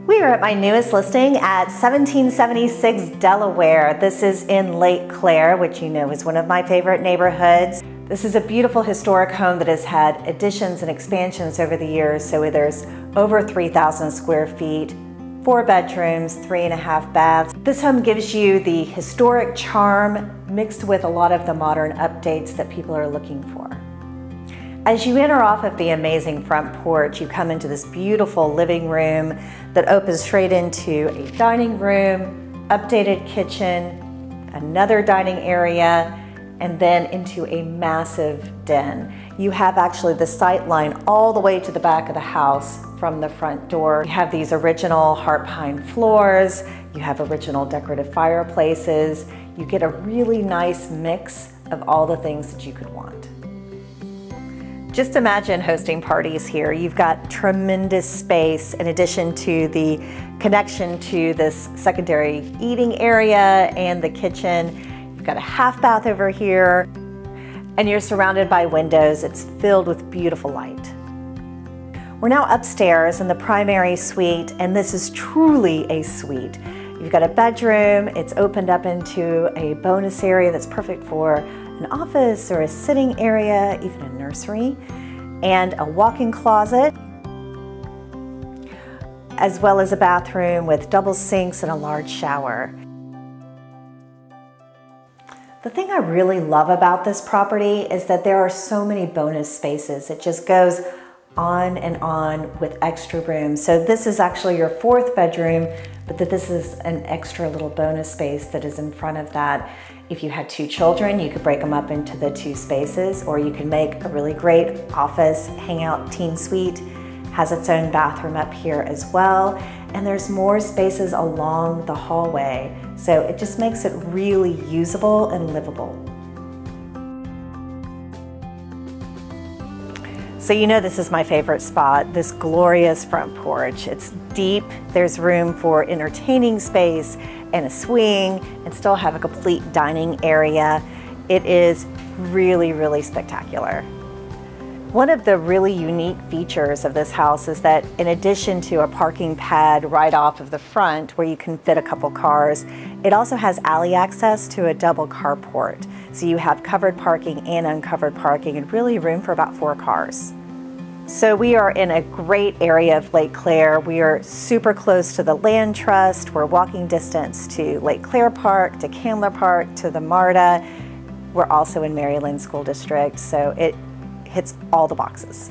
We are at my newest listing at 1776 Delaware. This is in Lake Claire, which you know is one of my favorite neighborhoods. This is a beautiful historic home that has had additions and expansions over the years. So there's over 3,000 square feet, 4 bedrooms, 3.5 baths. This home gives you the historic charm mixed with a lot of the modern updates that people are looking for. As you enter off of the amazing front porch, you come into this beautiful living room that opens straight into a dining room, updated kitchen, another dining area, and then into a massive den. You have actually the sight line all the way to the back of the house from the front door. You have these original heart pine floors, you have original decorative fireplaces. You get a really nice mix of all the things that you could want. Just imagine hosting parties here. You've got tremendous space in addition to the connection to this secondary eating area and the kitchen. You've got a half bath over here and you're surrounded by windows. It's filled with beautiful light. We're now upstairs in the primary suite, and this is truly a suite. You've got a bedroom. It's opened up into a bonus area that's perfect for an office or a sitting area, even a nursery, and a walk-in closet, as well as a bathroom with double sinks and a large shower. The thing I really love about this property is that there are so many bonus spaces. It just goes on and on with extra rooms. So this is actually your 4th bedroom, but this is an extra little bonus space that is in front of that. If you had 2 children, you could break them up into the 2 spaces, or you can make a really great office hangout teen suite. Has its own bathroom up here as well. And there's more spaces along the hallway. So it just makes it really usable and livable. So you know this is my favorite spot, this glorious front porch. It's deep, there's room for entertaining space and a swing, and still have a complete dining area. It is really, really spectacular. One of the really unique features of this house is that in addition to a parking pad right off of the front where you can fit a couple cars, it also has alley access to a double carport. So you have covered parking and uncovered parking, and really room for about 4 cars. So we are in a great area of Lake Claire. We are super close to the land trust. We're walking distance to Lake Claire Park, to Candler Park, to the MARTA. We're also in Mary Lin School District, so it hits all the boxes.